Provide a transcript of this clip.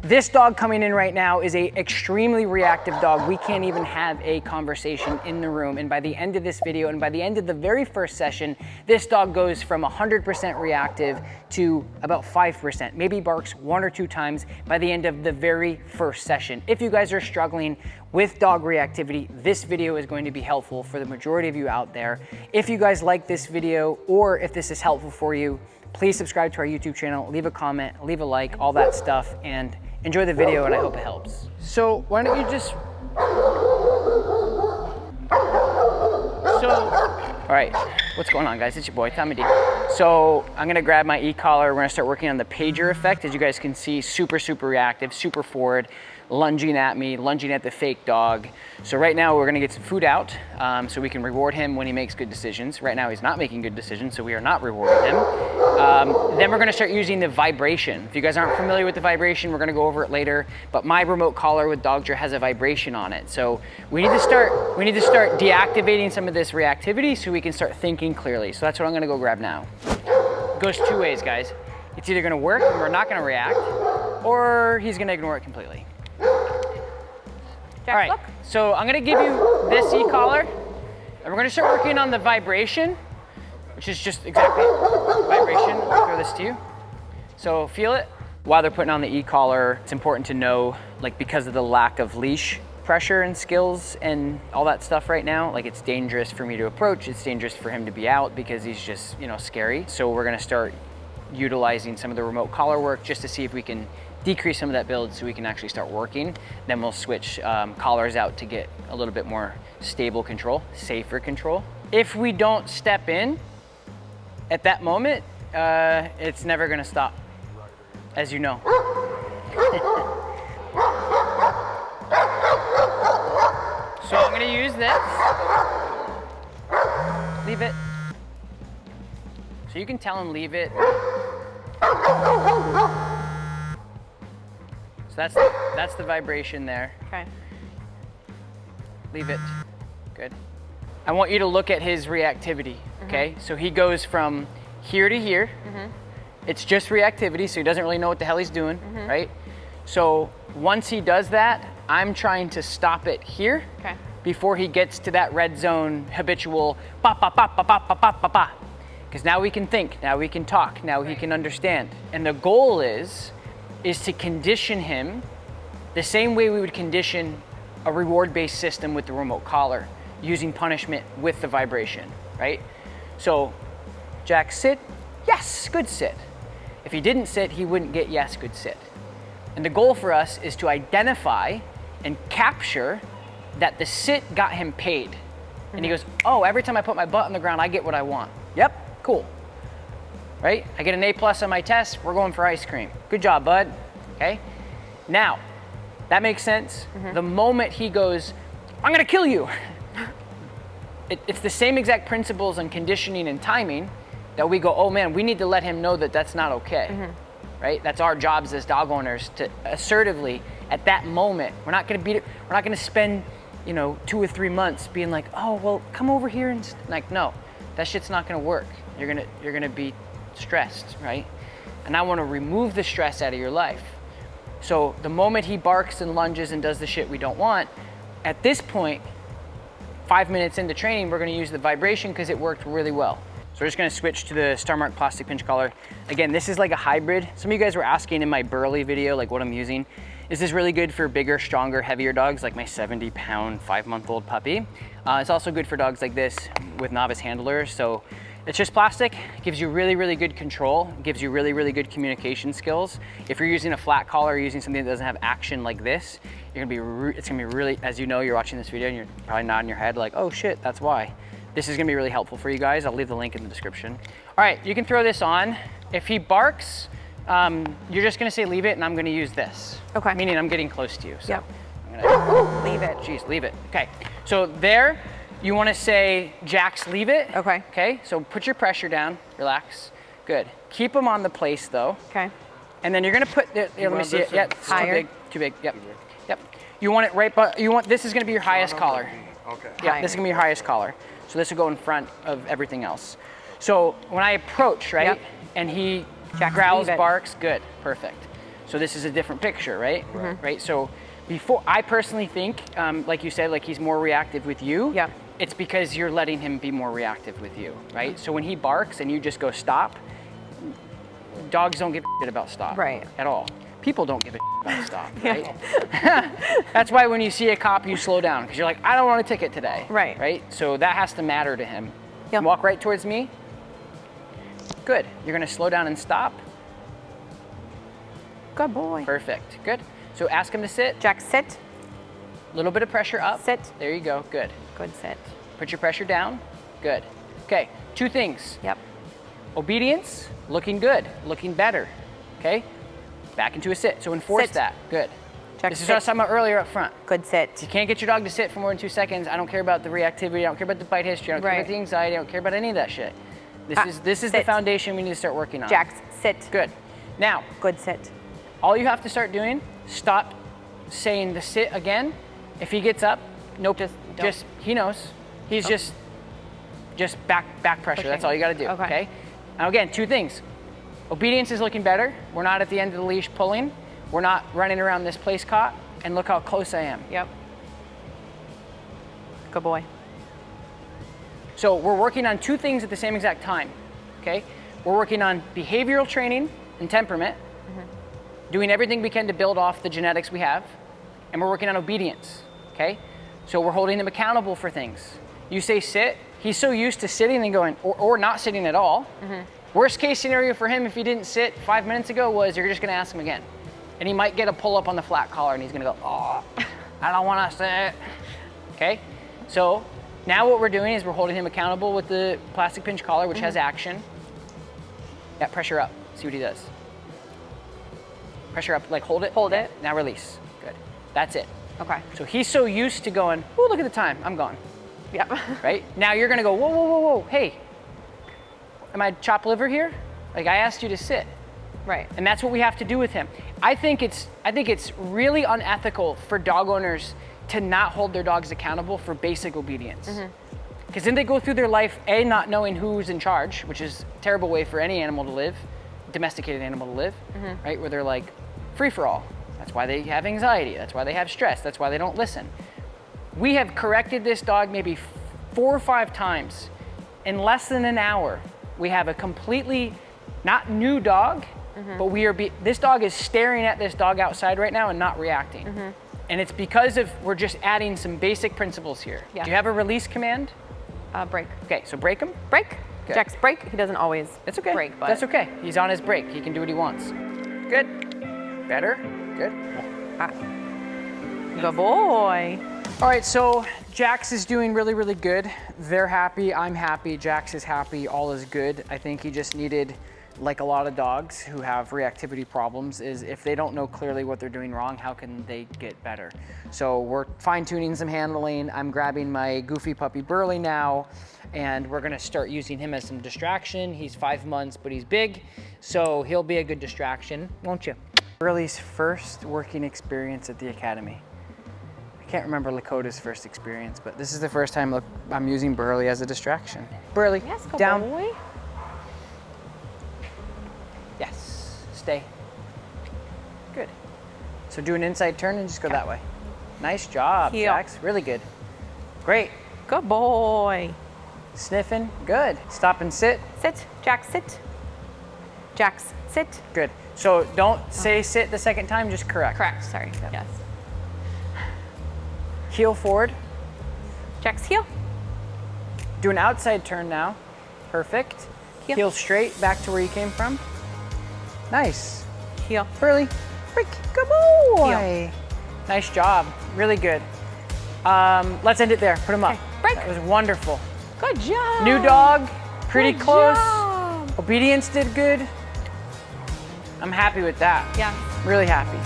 This dog coming in right now is a extremely reactive dog. We can't even have a conversation in the room. And by the end of this video and by the end of the very first session, this dog goes from 100% reactive to about 5%, maybe barks 1 or 2 times by the end of the very first session. If you guys are struggling with dog reactivity, this video is going to be helpful for the majority of you out there. If you guys like this video or if this is helpful for you, please subscribe to our YouTube channel, leave a comment, leave a like, all that stuff, and enjoy the video, and I hope it helps. So why don't you just... all right, what's going on, guys? It's your boy, Tommy D. So I'm gonna grab my e-collar. We're gonna start working on the pager effect. As you guys can see, super reactive, super forward, lunging at me, lunging at the fake dog. So right now we're gonna get some food out so we can reward him when he makes good decisions. Right now he's not making good decisions, so we are not rewarding him. Then we're gonna start using the vibration. If you guys aren't familiar with the vibration, we're gonna go over it later, but my remote collar with Dogtra has a vibration on it. So we need to start deactivating some of this reactivity so we can start thinking clearly. So that's what I'm gonna go grab now. It goes 2 ways, guys. It's either gonna work and we're not gonna react, or he's gonna ignore it completely. All right, so I'm gonna give you this e-collar, and we're gonna start working on the vibration, which is just exactly vibration. I'll throw this to you. So feel it. While they're putting on the e-collar, it's important to know, like, because of the lack of leash pressure and skills and all that stuff right now, like, it's dangerous for me to approach, it's dangerous for him to be out because he's just, you know, scary. So we're gonna start utilizing some of the remote collar work just to see if we can decrease some of that build so we can actually start working. Then we'll switch collars out to get a little bit more stable control, safer control. If we don't step in at that moment, it's never gonna stop, as you know. So I'm gonna use this. Leave it. So you can tell him leave it. That's the vibration there. Okay. Leave it. Good. I want you to look at his reactivity, okay? So he goes from here to here. It's just reactivity, so he doesn't really know what the hell he's doing, right? So once he does that, I'm trying to stop it here before he gets to that red zone habitual ba ba ba ba ba ba ba ba ba. Because now we can think, now we can talk, now he can understand. And the goal is to condition him the same way we would condition a reward-based system with the remote collar, using punishment with the vibration, right? So, Jack, sit, yes, good sit. If he didn't sit, he wouldn't get yes, good sit. And the goal for us is to identify and capture that the sit got him paid. And he goes, oh, every time I put my butt on the ground, I get what I want. Yep, cool. Right? I get an A+ on my test, we're going for ice cream. Good job, bud. Okay? Now, that makes sense. The moment he goes, I'm gonna kill you. It's the same exact principles on conditioning and timing that we go, oh man, we need to let him know that that's not okay. Right? That's our jobs as dog owners to assertively, at that moment, we're not gonna beat it, we're not gonna spend, you know, 2 or 3 months being like, oh, well, come over here and, like, no, that shit's not gonna work. You're gonna be stressed, right? And I wanna remove the stress out of your life. So the moment he barks and lunges and does the shit we don't want, at this point, 5 minutes into training, we're gonna use the vibration because it worked really well. So we're just gonna switch to the Star Mark plastic pinch collar. Again, this is like a hybrid. Some of you guys were asking in my Burley video, like, what I'm using. Is this really good for bigger, stronger, heavier dogs like my 70-pound, 5-month-old puppy? It's also good for dogs like this with novice handlers. So it's just plastic, gives you really good control, gives you really good communication skills. If you're using a flat collar or using something that doesn't have action like this, it's gonna be really, as you know, you're watching this video and you're probably nodding your head like, oh shit, that's why. This is gonna be really helpful for you guys. I'll leave the link in the description. All right, you can throw this on. If he barks, you're just gonna say leave it, and I'm gonna use this. Okay. Meaning I'm getting close to you. So yep. I'm gonna leave it. Geez, leave it. Okay. So there, you wanna say, Jax, leave it. Okay. Okay, so put your pressure down, relax. Good. Keep him on the place though. Okay. And then you're gonna put, let me see it. Yeah, it's higher. Too big, yep. Yep. You want it right, but this is gonna be your highest collar. Okay. Yeah, this is gonna be your highest collar. So this will go in front of everything else. So when I approach, right, and he growls, barks, good, perfect. So this is a different picture, right? Right. So before, I personally think, like you said, like he's more reactive with you. Yeah. It's because you're letting him be more reactive with you, right? So when he barks and you just go stop, dogs don't give a shit about stop. Right. At all. People don't give a shit about stop, right? That's why when you see a cop, you slow down because you're like, I don't want a ticket today. Right. Right. So that has to matter to him. Yeah. Walk right towards me. Good. You're gonna slow down and stop. Good boy. Perfect. Good. So ask him to sit. Jax, sit. A little bit of pressure up. Sit. There you go. Good. Good sit. Put your pressure down. Good. Okay. 2 things. Yep. Obedience, looking good, looking better. Okay. Back into a sit. So enforce Sit. that. Good. Jax, This is sit. what I was talking about earlier up front. Good sit. You can't get your dog to sit for more than 2 seconds. I don't care about the reactivity. I don't care about the bite history. I don't care Right. about the anxiety. I don't care about any of that shit. This is the sit. foundation we need to start working on. Jax, sit. Good. Now, Good sit. all you have to start doing, stop saying the sit again. If he gets up, nope. Just He knows. He's just back pressure. Pushing. That's all you got to do. Okay. Now again, 2 things. Obedience is looking better. We're not at the end of the leash pulling. We're not running around this place caught. And look how close I am. Yep. Good boy. So we're working on 2 things at the same exact time. Okay. We're working on behavioral training and temperament, doing everything we can to build off the genetics we have, and we're working on obedience. Okay. So we're holding him accountable for things. You say sit. He's so used to sitting and going, or not sitting at all. Worst case scenario for him if he didn't sit 5 minutes ago was you're just gonna ask him again. And he might get a pull up on the flat collar and he's gonna go, oh, I don't wanna sit. Okay, so now what we're doing is we're holding him accountable with the plastic pinch collar, which has action. Yeah, pressure up, see what he does. Pressure up, like hold it. Hold it. Now release, good. That's it. Okay. So he's so used to going, oh, look at the time, I'm gone. Yep. Right? Now you're gonna go, whoa, whoa, whoa, whoa, hey, am I chopped liver here? Like I asked you to sit. Right. And that's what we have to do with him. I think it's really unethical for dog owners to not hold their dogs accountable for basic obedience. Because then they go through their life, A, not knowing who's in charge, which is a terrible way for any animal to live, domesticated animal to live, right? Where they're like free for all. That's why they have anxiety. That's why they have stress. That's why they don't listen. We have corrected this dog maybe 4 or 5 times. In less than an hour, we have a completely not new dog, but this dog is staring at this dog outside right now and not reacting. And it's because of we're just adding some basic principles here. Yeah. Do you have a release command? Break. Okay, so break him. Break. Good. Jax, break. He doesn't always That's okay. break, but That's okay. He's on his break. He can do what he wants. Good. Better. Good. Good boy. All right, so Jax is doing really, really good. They're happy, I'm happy, Jax is happy, all is good. I think he just needed, like a lot of dogs who have reactivity problems, is if they don't know clearly what they're doing wrong, how can they get better? So we're fine-tuning some handling. I'm grabbing my goofy puppy Burley now, and we're gonna start using him as some distraction. He's 5 months, but he's big, so he'll be a good distraction, won't you? Burley's first working experience at the academy. I can't remember Lakota's first experience, but this is the first time I'm using Burley as a distraction. Burley, Yes, good down. boy. Yes, stay. Good. So do an inside turn and just go that way. Nice job, Heel. Jax. Really good. Great. Good boy. Sniffing. Good. Stop and sit. Sit. Jax, sit. Jax, sit. Good. So don't say sit the second time, just correct. Correct. Sorry. Yes. Heel forward. Jax, heel. Do an outside turn now. Perfect. Heel straight back to where you came from. Nice. Heel. Burley. Break. Good boy. Heel. Nice job. Really good. Let's end it there. Put him up. Okay. Break. That was wonderful. Good job. New dog. Pretty Good close. job. Obedience did good. I'm happy with that. Yeah. Really happy.